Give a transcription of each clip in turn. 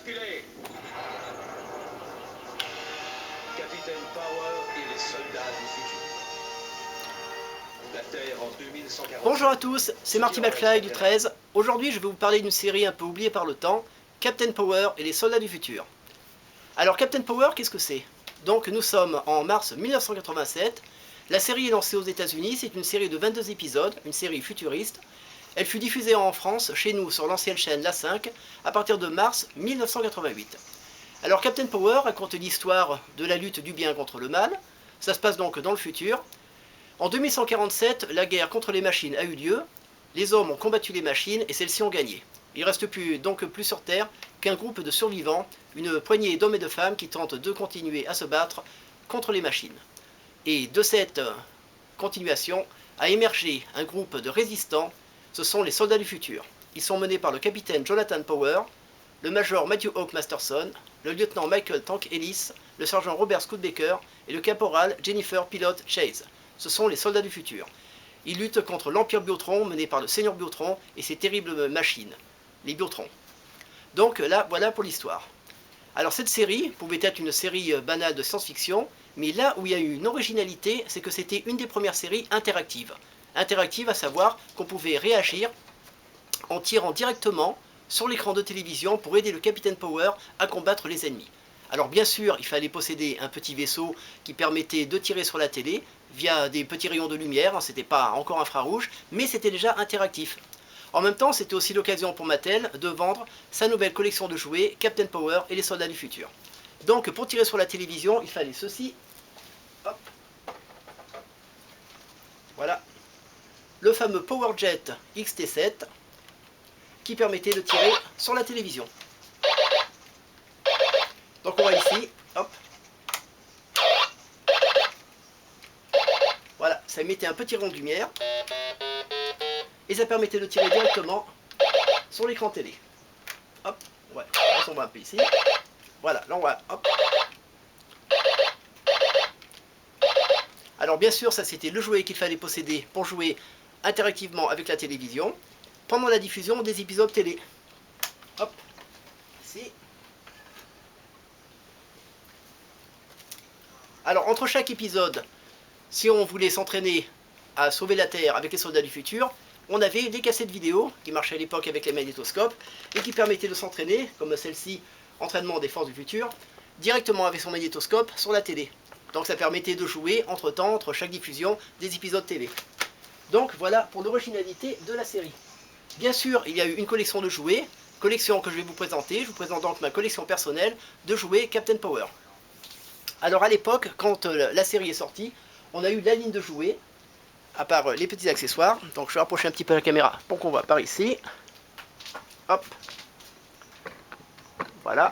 basculer. Capitaine Power et les soldats du futur. La Terre en 2147. Bonjour à tous, c'est Marty McFly du 13. Aujourd'hui je vais vous parler d'une série un peu oubliée par le temps, Captain Power et les soldats du futur. Alors Captain Power, qu'est-ce que c'est? Donc nous sommes en mars 1987, la série est lancée aux États-Unis, c'est une série de 22 épisodes, une série futuriste. Elle fut diffusée en France, chez nous, sur l'ancienne chaîne La 5, à partir de mars 1988. Alors Captain Power raconte l'histoire de la lutte du bien contre le mal, ça se passe donc dans le futur. En 2147, la guerre contre les machines a eu lieu, les hommes ont combattu les machines et celles-ci ont gagné. Il ne reste donc plus sur Terre qu'un groupe de survivants, une poignée d'hommes et de femmes qui tentent de continuer à se battre contre les machines. Et de cette continuation a émergé un groupe de résistants, ce sont les soldats du futur. Ils sont menés par le capitaine Jonathan Power, le major Matthew Hawk Masterson, le lieutenant Michael Tank Ellis, le sergent Robert Scootbaker et le caporal Jennifer Pilot Chase. Ce sont les soldats du futur. Ils luttent contre l'Empire Biotron mené par le Seigneur Biotron et ses terribles machines, les Biotrons. Donc là, voilà pour l'histoire. Alors cette série pouvait être une série banale de science-fiction, mais là où il y a eu une originalité, c'est que c'était une des premières séries interactives. Interactive à savoir qu'on pouvait réagir en tirant directement sur l'écran de télévision pour aider le Capitaine Power à combattre les ennemis. Alors bien sûr, il fallait posséder un petit vaisseau qui permettait de tirer sur la télé via des petits rayons de lumière, c'était pas encore infrarouge, mais c'était déjà interactif. En même temps, c'était aussi l'occasion pour Mattel de vendre sa nouvelle collection de jouets, Captain Power et les soldats du futur. Donc pour tirer sur la télévision, il fallait ceci. Hop. Voilà. Le fameux PowerJet XT7 qui permettait de tirer sur la télévision. Donc on va ici, hop. Voilà, ça émettait un petit rond de lumière. Et ça permettait de tirer directement sur l'écran télé. Hop, ouais, on va un peu ici. Voilà, là on va, hop. Alors bien sûr, ça c'était le jouet qu'il fallait posséder pour jouer interactivement avec la télévision pendant la diffusion des épisodes télé. Hop, ici. Alors entre chaque épisode, si on voulait s'entraîner à sauver la Terre avec les soldats du futur, on avait des cassettes vidéo qui marchaient à l'époque avec les magnétoscopes et qui permettaient de s'entraîner, comme celle-ci, entraînement des forces du futur, directement avec son magnétoscope sur la télé. Donc ça permettait de jouer entre-temps, entre chaque diffusion, des épisodes télé. Donc voilà pour l'originalité de la série. Bien sûr, il y a eu une collection de jouets, collection que je vais vous présenter. Je vous présente donc ma collection personnelle de jouets Captain Power. Alors à l'époque, quand la série est sortie, on a eu la ligne de jouets, à part les petits accessoires. Donc je vais rapprocher un petit peu la caméra pour qu'on voit par ici. Hop. Voilà.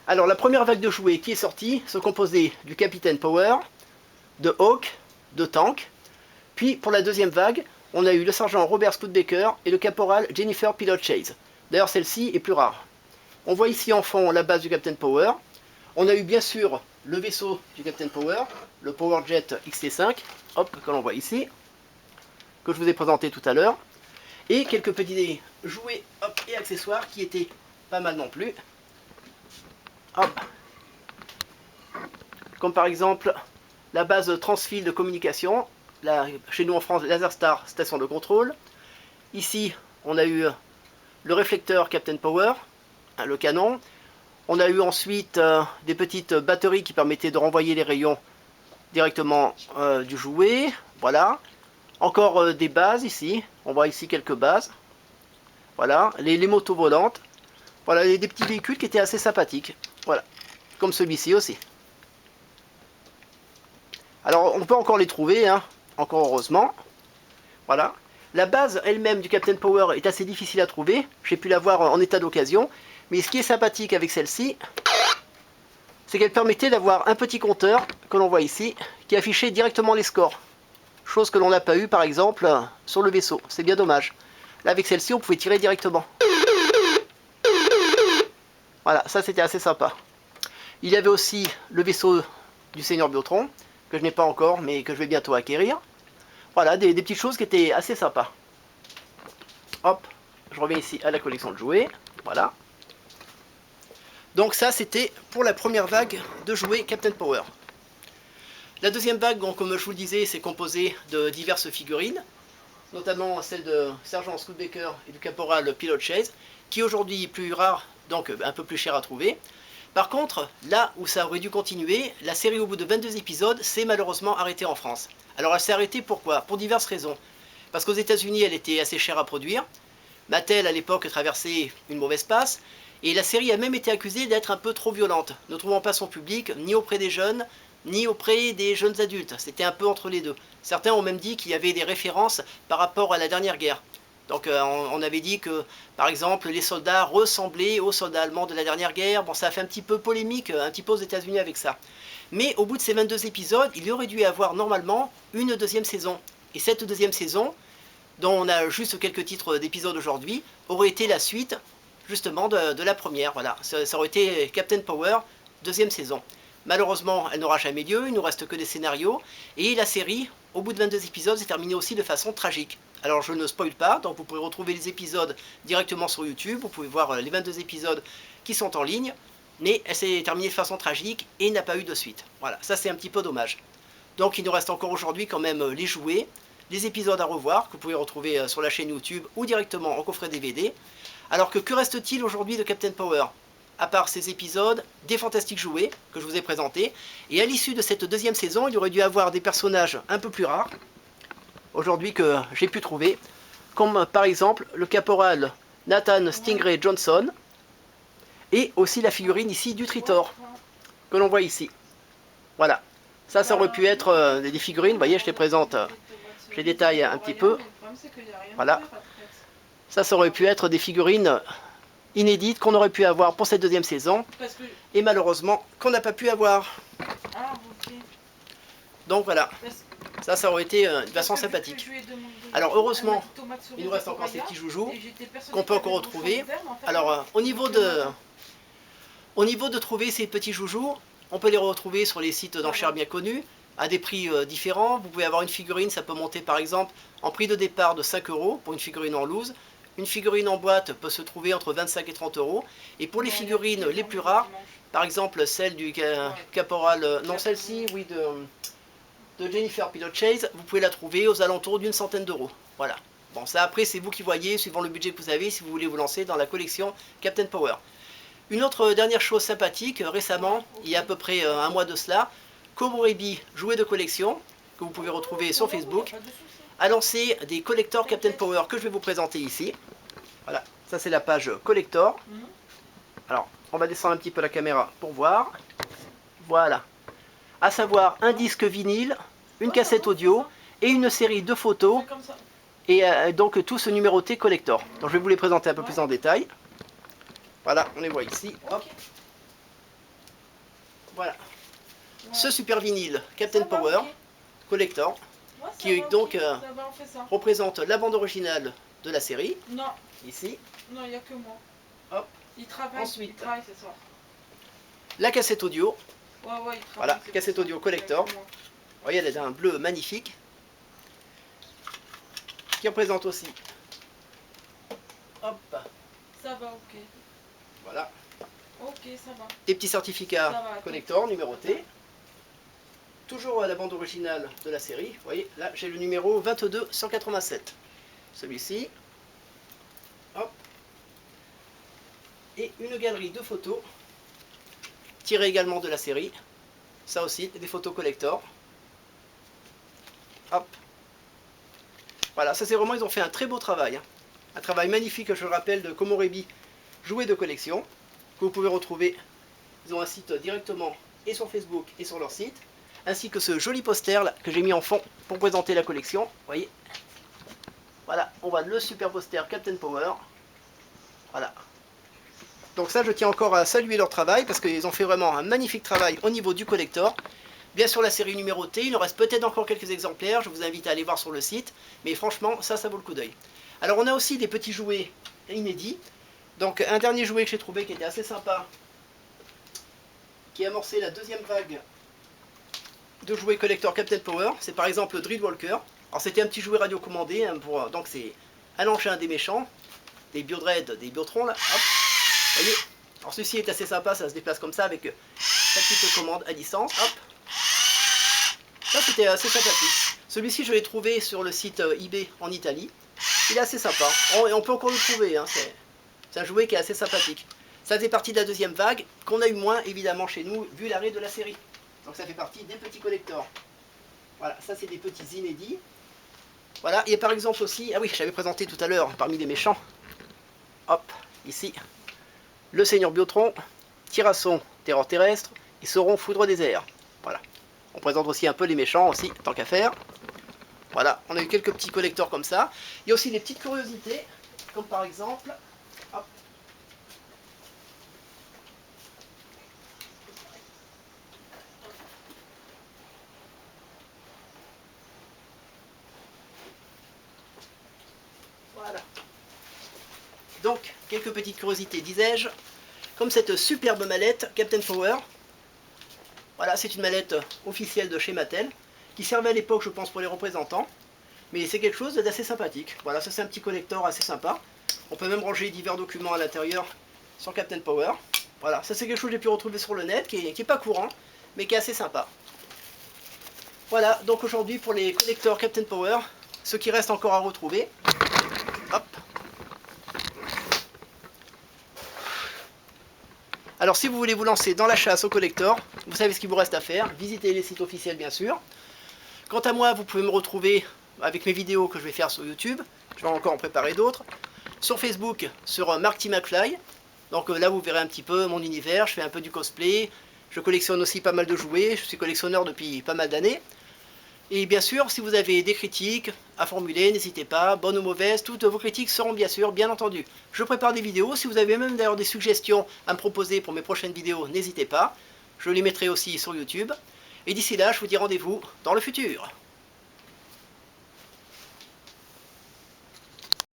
Alors la première vague de jouets qui est sortie se composait du Captain Power, de Hawk, de Tank. Puis pour la deuxième vague, on a eu le sergent Robert Scootbaker et le caporal Jennifer Pilot Chase. D'ailleurs celle-ci est plus rare. On voit ici en fond la base du Captain Power. On a eu bien sûr le vaisseau du Captain Power, le PowerJet XT5, hop, que l'on voit ici, que je vous ai présenté tout à l'heure, et quelques petits jouets hop, et accessoires qui étaient pas mal non plus. Hop. Comme par exemple la base transfil de communication, chez nous en France, Laserstar, station de contrôle. Ici, on a eu le réflecteur Captain Power, le canon. On a eu ensuite des petites batteries qui permettaient de renvoyer les rayons directement du jouet. Voilà. Encore des bases ici. On voit ici quelques bases. Voilà. Les motos volantes. Voilà, des petits véhicules qui étaient assez sympathiques. Voilà. Comme celui-ci aussi. Alors, on peut encore les trouver, hein. Encore heureusement. Voilà. La base elle-même du Captain Power est assez difficile à trouver. J'ai pu la voir en état d'occasion. Mais ce qui est sympathique avec celle-ci, c'est qu'elle permettait d'avoir un petit compteur, que l'on voit ici, qui affichait directement les scores. Chose que l'on n'a pas eu, par exemple, sur le vaisseau. C'est bien dommage. Là, avec celle-ci, on pouvait tirer directement. Voilà, ça c'était assez sympa. Il y avait aussi le vaisseau du Seigneur Biotron, que je n'ai pas encore, mais que je vais bientôt acquérir. Voilà, des petites choses qui étaient assez sympas. Hop, je reviens ici à la collection de jouets. Voilà. Donc ça c'était pour la première vague de jouets Captain Power. La deuxième vague, donc, comme je vous le disais, c'est composé de diverses figurines, notamment celle de Sergent Scoutbaker et du caporal Pilot Chase, qui aujourd'hui est plus rare, donc un peu plus cher à trouver. Par contre, là où ça aurait dû continuer, la série au bout de 22 épisodes s'est malheureusement arrêtée en France. Alors elle s'est arrêtée pourquoi? Pour diverses raisons. Parce qu'aux États-Unis elle était assez chère à produire, Mattel à l'époque traversait une mauvaise passe, et la série a même été accusée d'être un peu trop violente, ne trouvant pas son public ni auprès des jeunes, ni auprès des jeunes adultes. C'était un peu entre les deux. Certains ont même dit qu'il y avait des références par rapport à la dernière guerre. Donc on avait dit que, par exemple, les soldats ressemblaient aux soldats allemands de la dernière guerre. Bon, ça a fait un petit peu polémique, un petit peu aux États-Unis avec ça. Mais au bout de ces 22 épisodes, il y aurait dû y avoir normalement une deuxième saison. Et cette deuxième saison, dont on a juste quelques titres d'épisodes aujourd'hui, aurait été la suite, justement, de la première. Voilà, ça aurait été Captain Power, deuxième saison. Malheureusement, elle n'aura jamais lieu, il ne nous reste que des scénarios, et la série, au bout de 22 épisodes, s'est terminée aussi de façon tragique. Alors je ne spoil pas, donc vous pourrez retrouver les épisodes directement sur YouTube, vous pouvez voir les 22 épisodes qui sont en ligne, mais elle s'est terminée de façon tragique et n'a pas eu de suite. Voilà, ça c'est un petit peu dommage. Donc il nous reste encore aujourd'hui quand même les jouets, les épisodes à revoir, que vous pouvez retrouver sur la chaîne YouTube ou directement en coffret DVD. Alors que reste-t-il aujourd'hui de Captain Power? À part ces épisodes, des fantastiques jouets que je vous ai présentés. Et à l'issue de cette deuxième saison, il aurait dû avoir des personnages un peu plus rares, aujourd'hui que j'ai pu trouver, comme par exemple le caporal Nathan Stingray Johnson, et aussi la figurine ici du Tritor, que l'on voit ici. Voilà, ça aurait pu être des figurines, vous voyez, je les présente, je les détaille un petit peu. Voilà, ça aurait pu être des figurines inédites qu'on aurait pu avoir pour cette deuxième saison, et malheureusement qu'on n'a pas pu avoir. Donc voilà, ça aurait été une façon sympathique. Alors heureusement, il nous reste encore ces petits joujoux qu'on peut encore retrouver. Alors au niveau de trouver ces petits joujoux, on peut les retrouver sur les sites d'enchères bien connus, à des prix différents. Vous pouvez avoir une figurine, ça peut monter par exemple en prix de départ de 5 € pour une figurine en loose. Une figurine en boîte peut se trouver entre 25 et 30 €. Et pour les figurines les plus rares, par exemple celle du caporal, non celle-ci, oui, de Jennifer Pilot Chase, vous pouvez la trouver aux alentours d'une centaine d'euros. Voilà. Bon, ça après c'est vous qui voyez, suivant le budget que vous avez, si vous voulez vous lancer dans la collection Captain Power. Une autre dernière chose sympathique, récemment, il y a à peu près un mois de cela, Komorebi, jouet de collection, que vous pouvez retrouver sur Facebook, a lancé des collectors Captain Power que je vais vous présenter ici. Voilà, ça c'est la page collector. Alors, on va descendre un petit peu la caméra pour voir. Voilà. À savoir un disque vinyle, une cassette audio et une série de photos. Et donc tout ce numéroté collector. Donc je vais vous les présenter un peu plus en détail. Voilà, on les voit ici. Hop. Voilà. Ce super vinyle Captain Power collector, qui donc représente la bande originale de la série. Non. Ici. Non, il n'y a que moi. Hop. Il travaille. Ensuite, il travaille ce soir. La cassette audio. Ouais, il travaille. Voilà, cassette audio collector. Vous voyez, elle a un bleu magnifique. Qui représente aussi. Hop. Ça va, ok. Voilà. Ok, ça va. Des petits certificats collector numérotés. Toujours la bande originale de la série. Vous voyez, là j'ai le numéro 22-187. Celui-ci. Hop. Et une galerie de photos tirées également de la série. Ça aussi, des photos collector. Hop. Voilà, ça c'est vraiment, ils ont fait un très beau travail. Hein. Un travail magnifique, je le rappelle, de Komorebi, jouets de collection, que vous pouvez retrouver. Ils ont un site directement et sur Facebook et sur leur site. Ainsi que ce joli poster là, que j'ai mis en fond pour présenter la collection. Vous voyez. Voilà, on voit le super poster Captain Power. Voilà. Donc ça, je tiens encore à saluer leur travail, parce qu'ils ont fait vraiment un magnifique travail au niveau du collector. Bien sûr, la série numérotée, il en reste peut-être encore quelques exemplaires, je vous invite à aller voir sur le site, mais franchement, ça vaut le coup d'œil. Alors on a aussi des petits jouets inédits. Donc un dernier jouet que j'ai trouvé qui était assez sympa, qui a amorcé la deuxième vague de jouets collector Captain Power, c'est par exemple le Dread Walker. Alors c'était un petit jouet radiocommandé, hein, donc c'est un engin des méchants, des Biodread, des Biotrons là, hop, voyez, Alors celui-ci est assez sympa, ça se déplace comme ça avec sa petite commande à distance. Hop. Ça c'était assez sympathique. Celui-ci je l'ai trouvé sur le site eBay en Italie. Il est assez sympa. On peut encore le trouver, hein. C'est un jouet qui est assez sympathique. Ça faisait partie de la deuxième vague, qu'on a eu moins évidemment chez nous, vu l'arrêt de la série. Donc ça fait partie des petits collectors. Voilà, ça c'est des petits inédits. Voilà, et par exemple aussi, ah oui, j'avais présenté tout à l'heure parmi les méchants. Hop, ici, le Seigneur Biotron, Tirasson, Terreur Terrestre, et Sauron, Foudre des Airs. Voilà. On présente aussi un peu les méchants aussi, tant qu'à faire. Voilà, on a eu quelques petits collecteurs comme ça. Il y a aussi des petites curiosités, comme par exemple... Hop. Voilà. Donc, quelques petites curiosités, disais-je. Comme cette superbe mallette Captain Power. Voilà, c'est une mallette officielle de chez Mattel, qui servait à l'époque, je pense, pour les représentants. Mais c'est quelque chose d'assez sympathique. Voilà, ça c'est un petit collector assez sympa. On peut même ranger divers documents à l'intérieur sur Captain Power. Voilà, ça c'est quelque chose que j'ai pu retrouver sur le net, qui est pas courant, mais qui est assez sympa. Voilà, donc aujourd'hui pour les collecteurs Captain Power, ce qui reste encore à retrouver. Hop. Alors si vous voulez vous lancer dans la chasse aux collecteurs, vous savez ce qu'il vous reste à faire. Visitez les sites officiels bien sûr. Quant à moi, vous pouvez me retrouver avec mes vidéos que je vais faire sur YouTube. Je vais encore en préparer d'autres. Sur Facebook, sur Mark T. McFly. Donc là, vous verrez un petit peu mon univers. Je fais un peu du cosplay. Je collectionne aussi pas mal de jouets. Je suis collectionneur depuis pas mal d'années. Et bien sûr, si vous avez des critiques à formuler, n'hésitez pas, bonnes ou mauvaises, toutes vos critiques seront bien sûr, bien entendu. Je prépare des vidéos. Si vous avez même d'ailleurs des suggestions à me proposer pour mes prochaines vidéos, n'hésitez pas. Je les mettrai aussi sur YouTube. Et d'ici là, je vous dis rendez-vous dans le futur.